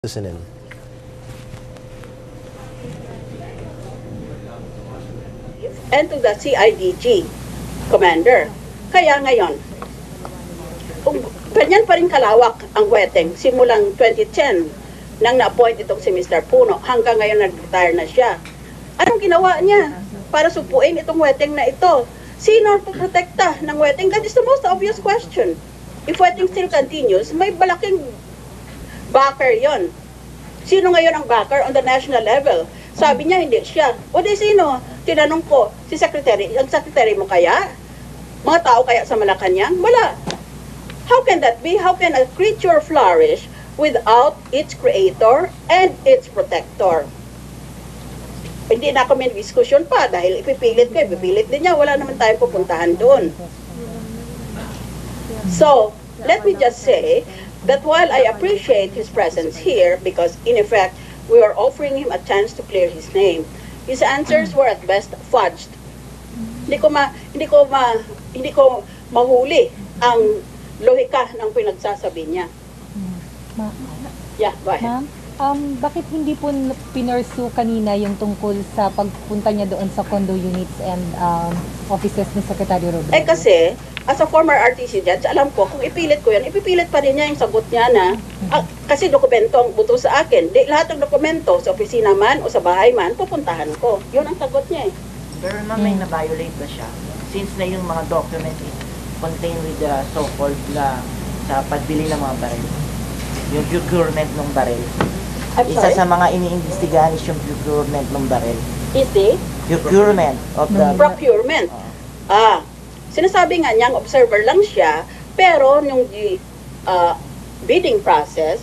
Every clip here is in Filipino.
Listen in. And to the CIDG commander. Kaya ngayon, kung ganyan pa rin kalawak ang weteng, simulang 2010, nang na-appoint itong si Mr. Puno, hanggang ngayon nag-retire na siya. Anong ginawa niya para supuin itong weteng na ito? Sino ang puprotekta ng weteng? That is the most obvious question. If weteng still continues, may malaking backer yon. Sino ngayon ang backer on the national level? Sabi niya, hindi siya. O di sino? Tinanong ko, si Secretary, ang Secretary mo kaya? Mga tao kaya sa Malacanang? Wala. How can that be? How can a creature flourish without its creator and its protector? Hindi na kami diskusyon pa dahil ipipilit din niya. Wala naman tayong pupuntahan doon. So, let me just say that while I appreciate his presence here, because in effect, we are offering him a chance to clear his name, his answers were at best fudged. Hindi ko mahuli ang lohika ng pinagsasabi niya. Yeah, go ahead. Bakit hindi po pinursu kanina yung tungkol sa pagpunta niya doon sa condo units and offices ni Secretary Robredo? Eh kasi, as a former RTC judge, alam ko, kung ipilit ko yan, ipipilit pa rin niya yung sagot niya na, kasi dokumento ang buto sa akin. Di lahat ng dokumento, sa opisina man o sa bahay man, pupuntahan ko. Yun ang sagot niya eh. Pero ma'am, may na-violate ba siya? Since na yung mga document is contained with the so-called sa pagbili ng mga baril. Yung procurement ng baril. Isa sa mga iniimbestigahan is yung procurement ng baril. Is the? Procurement of the... Procurement. Sinasabi nga niyang observer lang siya, pero yung bidding process,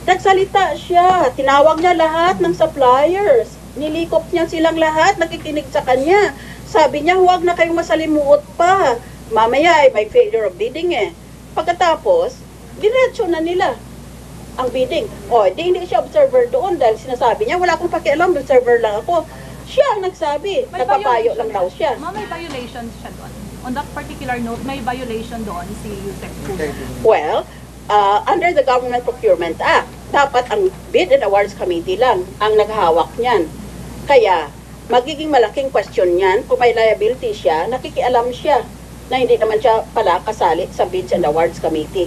nagsalita siya. Tinawag niya lahat ng suppliers. Nilikop niya silang lahat, nakikinig sa kanya. Sabi niya, huwag na kayong masalimuot pa. Mamaya ay may failure of bidding eh. Pagkatapos, diretso na nila ang bidding. Hindi siya observer doon dahil sinasabi niya, wala akong pakialam, observer lang ako. Siya ang nagsabi, nagpapayo lang daw siya. May violations siya doon. On that particular note, may violation doon si Yusek Puno. Well, under the Government Procurement Act, dapat ang Bid and Awards Committee lang ang naghahawak niyan. Kaya, magiging malaking question niyan kung may liability siya, nakikialam siya na hindi naman siya pala kasali sa Bids and Awards Committee.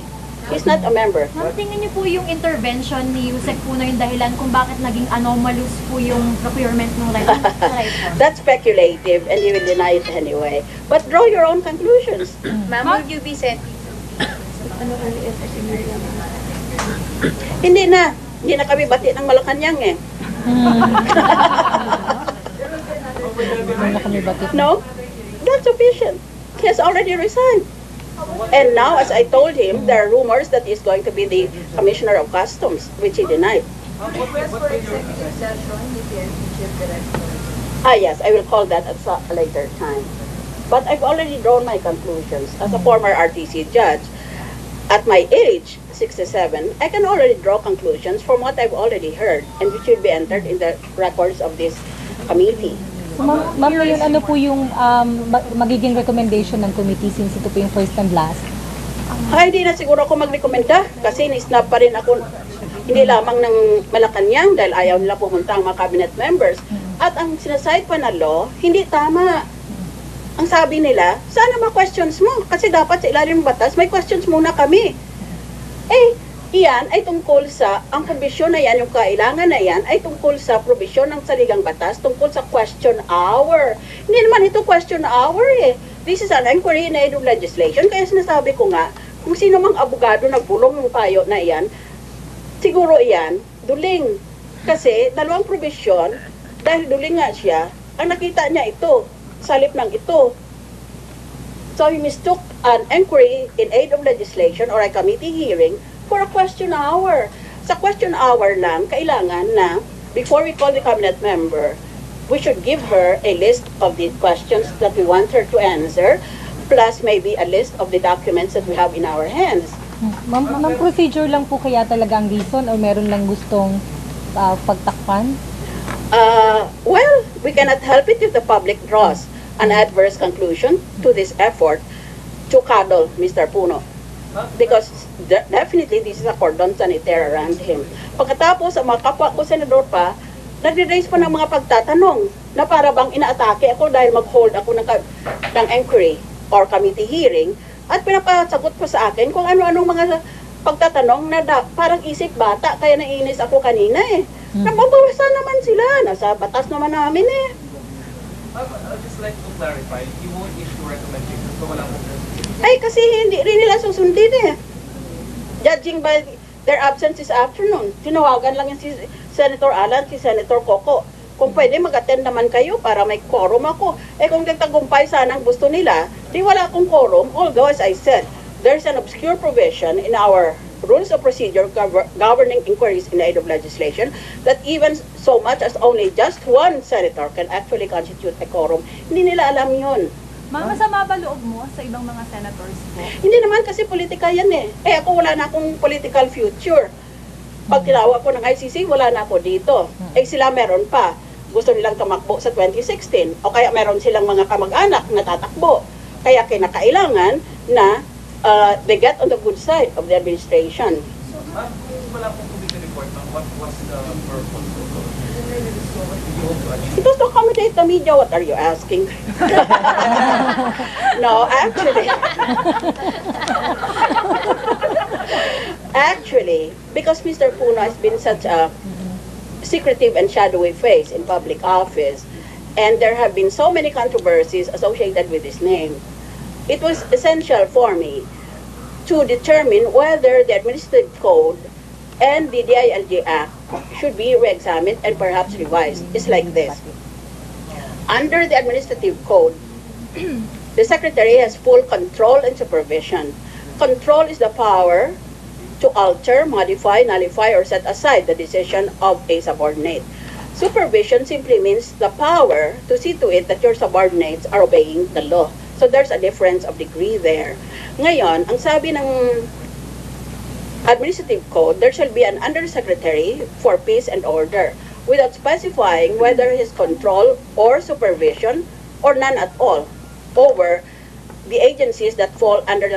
He's not a member. Ma'am, tingnan niyo po yung intervention ni Yusek Puno yung dahilan kung bakit naging anomalous po yung procurement ng rifle. That's speculative and you will deny it anyway. But draw your own conclusions. Ma'am, will you be sent? Hindi na kami bati ng Malacanang eh. No, that's sufficient. He has already resigned. And now, as I told him, there are rumors that he's going to be the Commissioner of Customs, which he denied. Yes, I will call that at a later time. But I've already drawn my conclusions. As a former RTC judge, at my age, 67, I can already draw conclusions from what I've already heard, and which will be entered in the records of this committee. Ma'am, ngayon ano po yung magiging recommendation ng committee since ito po yung first and last? Hindi na siguro ako magrekomenda kasi ni-snap pa rin ako hindi lamang ng Malacanang dahil ayaw nila pumunta ang mga cabinet members. At ang sinaside pa na law, hindi tama. Ang sabi nila, sana ma-questions mo kasi dapat sa ilalim ng batas may questions muna kami. Iyan ay tungkol sa, ang provision na yan, yung kailangan na yan, ay tungkol sa provision ng saligang batas, tungkol sa question hour. Hindi naman ito question hour eh. This is an inquiry in aid of legislation. Kaya sinasabi ko nga, kung sino mang abogado nagbulong ng payo na iyan, siguro iyan, duling. Kasi dalawang provision, dahil duling nga siya, ang nakita niya ito, salip ng ito. So he mistook an inquiry in aid of legislation or a committee hearing for a question hour. Sa question hour lang, kailangan na, before we call the cabinet member, we should give her a list of the questions that we want her to answer, plus maybe a list of the documents that we have in our hands. Ma'am, procedure lang po kaya talaga ang reason o meron lang gustong pagtakpan? Well, we cannot help it if the public draws an adverse conclusion to this effort to cuddle Mr. Puno. Because definitely this is a cordon sanitaire around him. Pagkatapos, ang mga kapwa ko senador pa, nagre-raise pa ng mga pagtatanong na para bang inaatake ako dahil mag-hold ako ng inquiry or committee hearing at pinapasagot pa sa akin kung ano-anong mga pagtatanong na parang isip bata, kaya nainis ako kanina eh. Nababawasan naman sila, nasa batas naman namin eh. I'd just like to clarify, you won't issue recommendations so wala mong Ay, kasi hindi rin nila susundin eh. Judging by their absence this afternoon, tinawagan lang yung si Senator Alan, si Senator Coco. Kung pwede mag-attend naman kayo para may quorum ako. Eh kung nagtagumpay sana ang gusto nila, di wala akong quorum. Although as I said, there's an obscure provision in our rules of procedure governing inquiries in aid of legislation that even so much as only just one senator can actually constitute a quorum. Hindi nila alam yun. Ma'am, masama ba loob mo sa ibang mga senators po? Hindi naman kasi politika yan eh. Eh ako wala na akong political future. Pag tinawag ko ng ICC, wala na ako dito. Eh sila meron pa. Gusto nilang tumakbo sa 2016. O kaya meron silang mga kamag-anak na tatakbo. Kaya kinakailangan na they get on the good side of the administration. Ma'am, kung wala pong committee report, what was the purpose of It was to accommodate the media. What are you asking? No, actually, because Mr. Puno has been such a secretive and shadowy face in public office, and there have been so many controversies associated with his name, it was essential for me to determine whether the Administrative Code and the DILG Act should be re-examined and perhaps revised. It's like this. Under the Administrative Code, the Secretary has full control and supervision. Control is the power to alter, modify, nullify, or set aside the decision of a subordinate. Supervision simply means the power to see to it that your subordinates are obeying the law. So there's a difference of degree there. Ngayon, ang sabi ng Administrative Code, there shall be an Undersecretary for Peace and Order without specifying whether his control or supervision or none at all over the agencies that fall under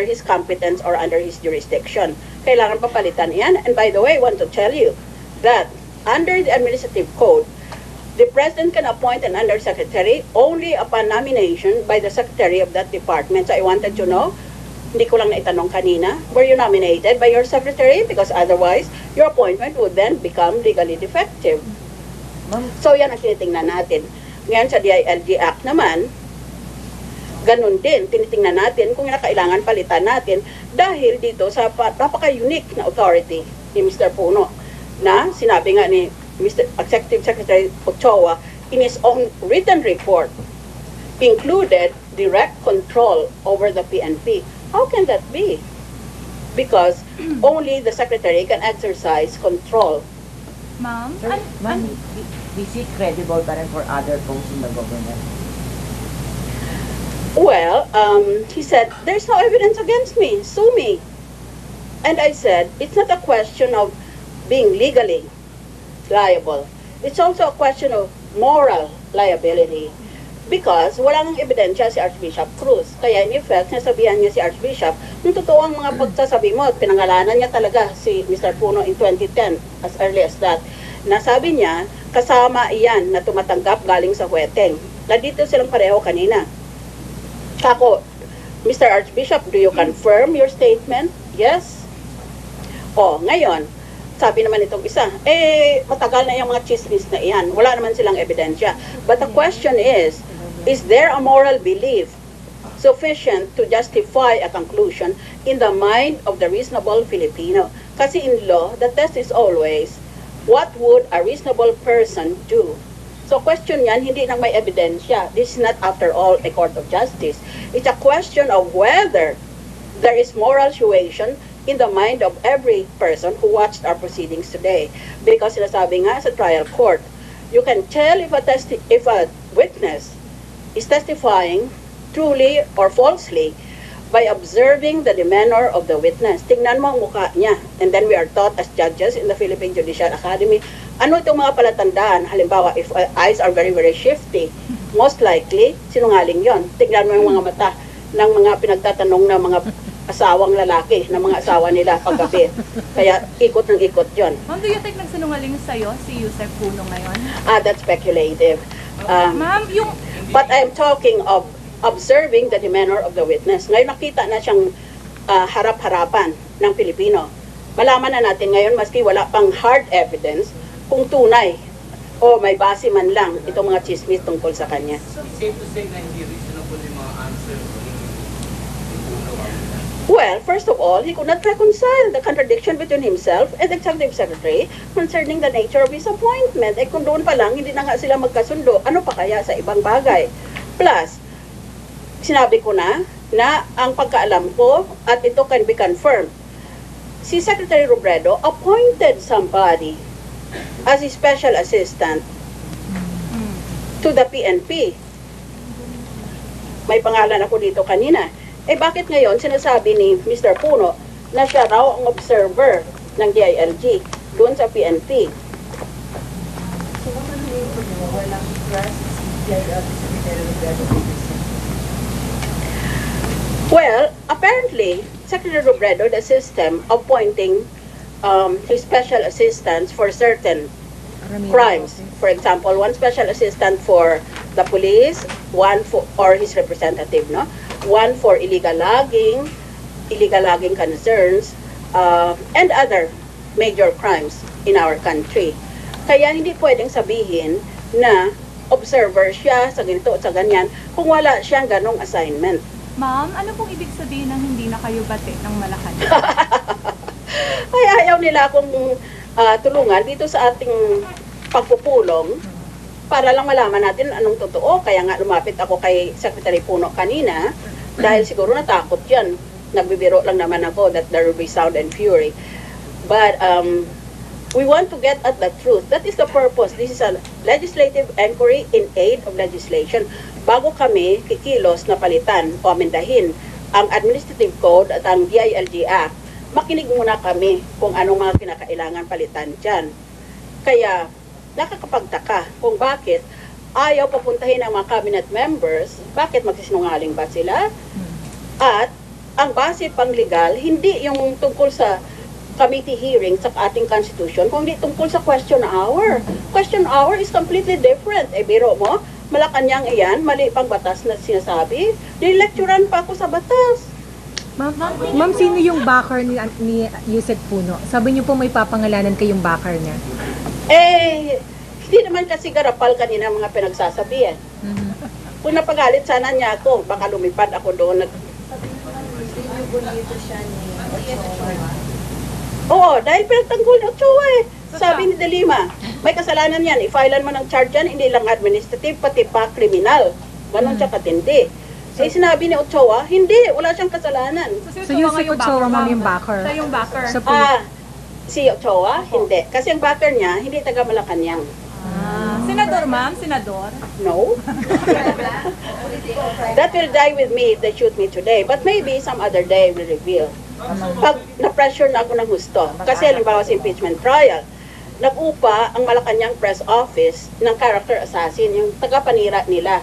his competence or under his jurisdiction. Kailangan papalitan yan. And by the way, I want to tell you that under the Administrative Code, the President can appoint an Undersecretary only upon nomination by the Secretary of that department. So I wanted to know, hindi ko lang naitanong kanina, were you nominated by your Secretary? Because otherwise, your appointment would then become legally defective. So yan ang tinitingnan natin. Ngayon sa DILG Act naman, ganun din, tinitingnan natin kung kailangan palitan natin dahil dito sa napaka-unique na authority ni Mr. Puno na sinabi nga ni Mr. Executive Secretary Ochoa in his own written report included direct control over the PNP. How can that be? Because only the Secretary can exercise control. Ma'am, Sir, ma'am, is it credible pa rin for other posts in the government? Well, he said, there's no evidence against me, sue me. And I said, it's not a question of being legally liable. It's also a question of moral liability. Because walang ebidensya si Archbishop Cruz. Kaya in effect, nasabihan niya si Archbishop, nung totoo ang mga pagsasabi mo, pinangalanan niya talaga si Mr. Puno in 2010, as early as that. Nasabi niya, kasama iyan na tumatanggap galing sa Hueteng. Nandito silang pareho kanina. Kako, Mr. Archbishop, do you confirm your statement? Yes? O, ngayon, sabi naman itong isa, matagal na yung mga chismis na iyan. Wala naman silang ebidensya. But the question is there a moral belief sufficient to justify a conclusion in the mind of the reasonable Filipino? Kasi in law, the test is always, what would a reasonable person do? So question yan, hindi nang may ebidensya. This is not, after all, a court of justice. It's a question of whether there is moral suasion in the mind of every person who watched our proceedings today. Because sinasabi nga sa trial court, you can tell if a witness is testifying truly or falsely by observing the demeanor of the witness. Tingnan mo ang mukha niya. And then we are taught as judges in the Philippine Judicial Academy, ano itong mga palatandaan? Halimbawa, if eyes are very, very shifty, most likely, sinungaling yon. Tingnan mo yung mga mata ng mga pinagtatanong na mga asawang lalaki, ng mga asawa nila paggabi. Kaya ikot ng ikot yun. Ma'am, do you think nagsinungaling sa'yo si Yusek Puno ngayon? That's speculative. Ma'am, yung... But I'm talking of observing the demeanor of the witness. Ngayon nakita na siyang harap-harapan ng Pilipino. Malaman na natin ngayon, maski wala pang hard evidence, kung tunay o may base man lang itong mga chismis tungkol sa kanya. So, safe to say na hindi reasonable yung mga answers ni Puno. Well, first of all, he could not reconcile the contradiction between himself and the Executive Secretary concerning the nature of his appointment. Eh kung doon pa lang, hindi na nga sila magkasundo, ano pa kaya sa ibang bagay? Plus, sinabi ko na ang pagkaalam ko, at ito can be confirmed, si Secretary Robredo appointed somebody as a special assistant to the PNP. May pangalan ako dito kanina. Eh bakit ngayon sinasabi ni Mr. Puno na siya raw ang observer ng DILG doon sa PNP? Well, apparently, Secretary Robredo, the system appointing his special assistants for certain crimes. For example, one special assistant for the police, one for, or his representative, no? One for illegal logging concerns, and other major crimes in our country. Kaya hindi pwedeng sabihin na observer siya sa ganito at sa ganyan kung wala siyang ganong assignment. Ma'am, ano pong ibig sabihin ng hindi na kayo bate ng Malacanang? Ay, ayaw nila akong tulungan dito sa ating pagpupulong para lang malaman natin anong totoo. Kaya nga lumapit ako kay Secretary Puno kanina dahil siguro natakot yan. Nagbibiro lang naman ako that there will be sound and fury. But we want to get at the truth. That is the purpose. This is a legislative inquiry in aid of legislation. Bago kami kikilos na palitan o amendahin ang Administrative Code at ang DILG Act, makinig muna kami kung anong mga kinakailangan palitan dyan. Kaya, nakakapagtaka kung bakit ayaw papuntahin ang mga cabinet members, bakit magsisinungaling ba sila? At, ang base pang legal, hindi yung tungkol sa committee hearing sa ating constitution, kundi tungkol sa question hour. Question hour is completely different. Eh, biro mo, Malacanang iyan, mali pang batas na sinasabi. Nilecturan pa ako sa batas. Ma'am, sino yung backer ni Yusek Puno? Sabi niyo po may papangalanan kayong backer niya. Eh, hindi naman kasi garapal kanina mga pinagsasabihan. Kung napagalit sana niya ako, baka lumipad ako doon. Oo, dahil pinagtanggol ni Ochoa eh. Sabi ni De Lima, may kasalanan yan. I-filean mo ng charge yan, hindi lang administrative, pati pa kriminal. Ganon siya katindi. Eh, sinabi ni Ochoa, hindi, wala siyang kasalanan. So Yusek Ochoa, ma'am, yung backer? Siya yung backer. Si Ochoa, hindi. Kasi ang backer niya, hindi taga Malacanang. Senador, ma'am? Senador? No. That will die with me if they shoot me today. But maybe some other day will reveal. Pag na-pressure na ako ng husto, kasi halimbawa sa impeachment trial, nag-upa ang Malacanang press office ng character assassin, yung taga-panira nila,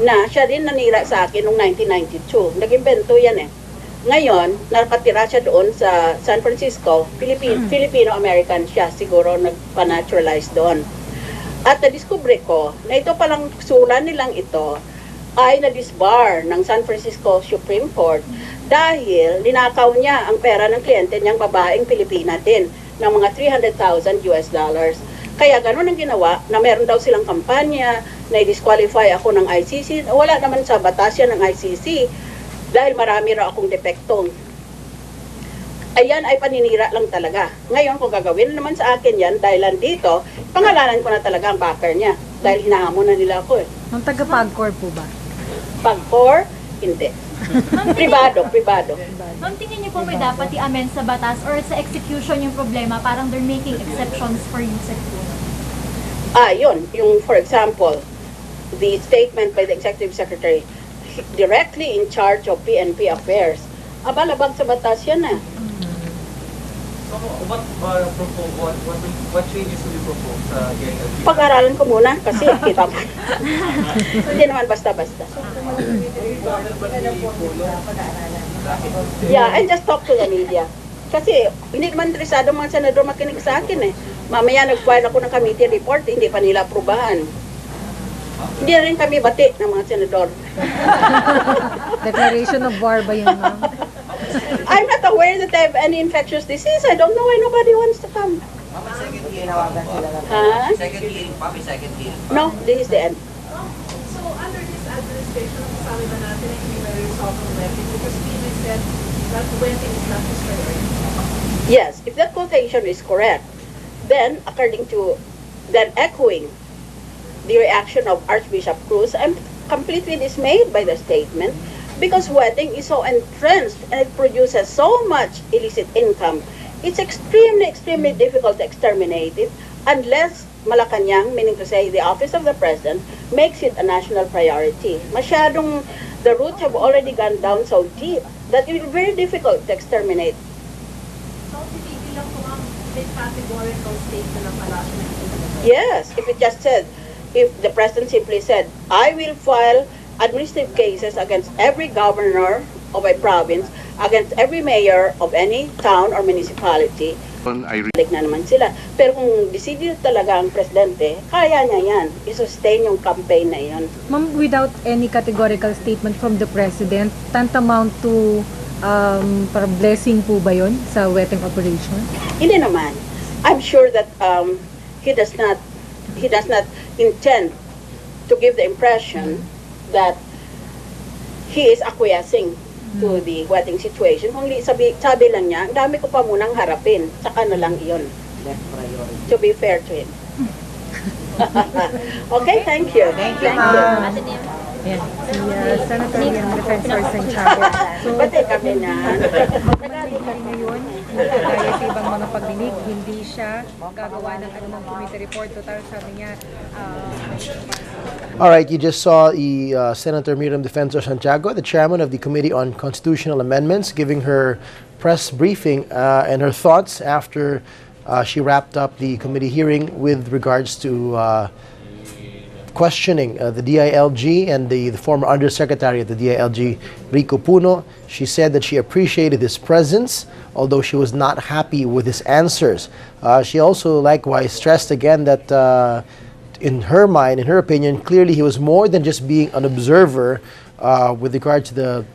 na siya din nanira sa akin noong 1992. Nag-invento yan eh. Ngayon, nakatira siya doon sa San Francisco, Filipino-American siya, siguro nagpa-naturalize doon. At na-discover ko na ito palang sulan nilang ito ay na-disbar ng San Francisco Supreme Court dahil ninakaw niya ang pera ng kliyente niyang babaeng Pilipina din ng mga $300,000 US. Kaya ganun ang ginawa na meron daw silang kampanya na i-disqualify ako ng ICC. Wala naman sa batas yan ng ICC dahil marami raw akong depektong. Ayan ay paninira lang talaga. Ngayon kung gagawin naman sa akin yan dahil dito, pangalanan ko na talaga ang backer niya dahil hinahamon na nila ako eh. Ang taga-PAGCOR po ba? PAGCOR? Hindi. Privado. Ma'am, tingin niyo po may dapat i-amend sa batas or sa execution yung problema, parang they're making exceptions for Yusek Puno? Yun. Yung, for example, the statement by the Executive Secretary directly in charge of PNP affairs. Abalabag sa batas yan So, what changes will you propose sa DILG? Pag-aralan ko muna kasi kita mo. Hindi naman basta-basta. Yeah, and just talk to the media. Kasi hindi naman interesado mga senador makinig sa akin eh. Mamaya nag-file ako ng committee report, hindi pa nila aprobahan. Hindi rin kami bati ng mga senador. Declaration of war ba yun, ma'am? I'm not aware that I have any infectious disease. I don't know why nobody wants to come. Mama, second hearing. Huh? Second hearing, papi, second hearing. No, this is the end. So under this administration, sabi ba natin na hindi na resolve ng wetting? Because Pinoy said that wetting is not his priority. Yes, if that quotation is correct, then echoing the reaction of Archbishop Cruz, I'm completely dismayed by the statement because wetting is so entrenched and it produces so much illicit income. It's extremely difficult to exterminate it unless Malacanang, meaning to say the office of the president, makes it a national priority. Masyadong, the roots have already gone down so deep that it will be very difficult to exterminate. So titigil lang po ang categorical statement ng Palacio ng Indonesia. Yes, if it just said, if the president simply said, I will file administrative cases against every governor of a province, against every mayor of any town or municipality, balik na naman sila. Pero kung decidido talaga ang presidente, kaya niya yan. I-sustain yung campaign na yan. Ma'am, without any categorical statement from the president, tantamount to para blessing po ba yun sa wetting operation? Hindi naman. I'm sure that he does not intend to give the impression that he is acquiescing to the wetting situation. Kung sabi lang niya, ang dami ko pa munang harapin, saka na lang iyon. Left priority. To be fair to him. Okay, thank you. Thank you, ma'am. Yes. Senator William Defensor Santiago. So, Pati kami na. Nagalit ka rin ngayon, dahil sa ibang mga pagdinig, hindi siya gagawa ng anumang committee report. Total, sabi niya, All right, you just saw Senator Miriam Defensor Santiago, the chairman of the Committee on Constitutional Amendments, giving her press briefing and her thoughts after she wrapped up the committee hearing with regards to questioning the DILG and the former Undersecretary of the DILG, Rico Puno. She said that she appreciated his presence, although she was not happy with his answers. She also likewise stressed again that in her mind, in her opinion, clearly he was more than just being an observer with regard to the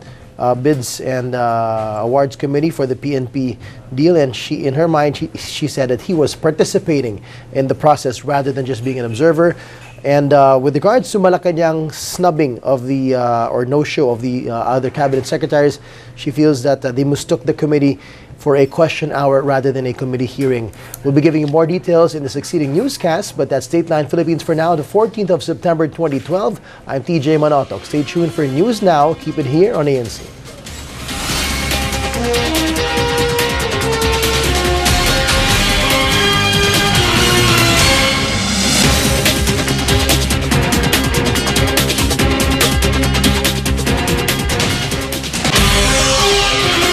bids and awards committee for the PNP deal, and in her mind, she said that he was participating in the process rather than just being an observer. And with regards to Malacanang snubbing of the or no-show of the other cabinet secretaries, she feels that they mistook the committee for a question hour rather than a committee hearing. We'll be giving you more details in the succeeding newscast, but that's Dateline Philippines for now, the 14th of September 2012. I'm TJ Manotok. Stay tuned for News Now. Keep it here on ANC.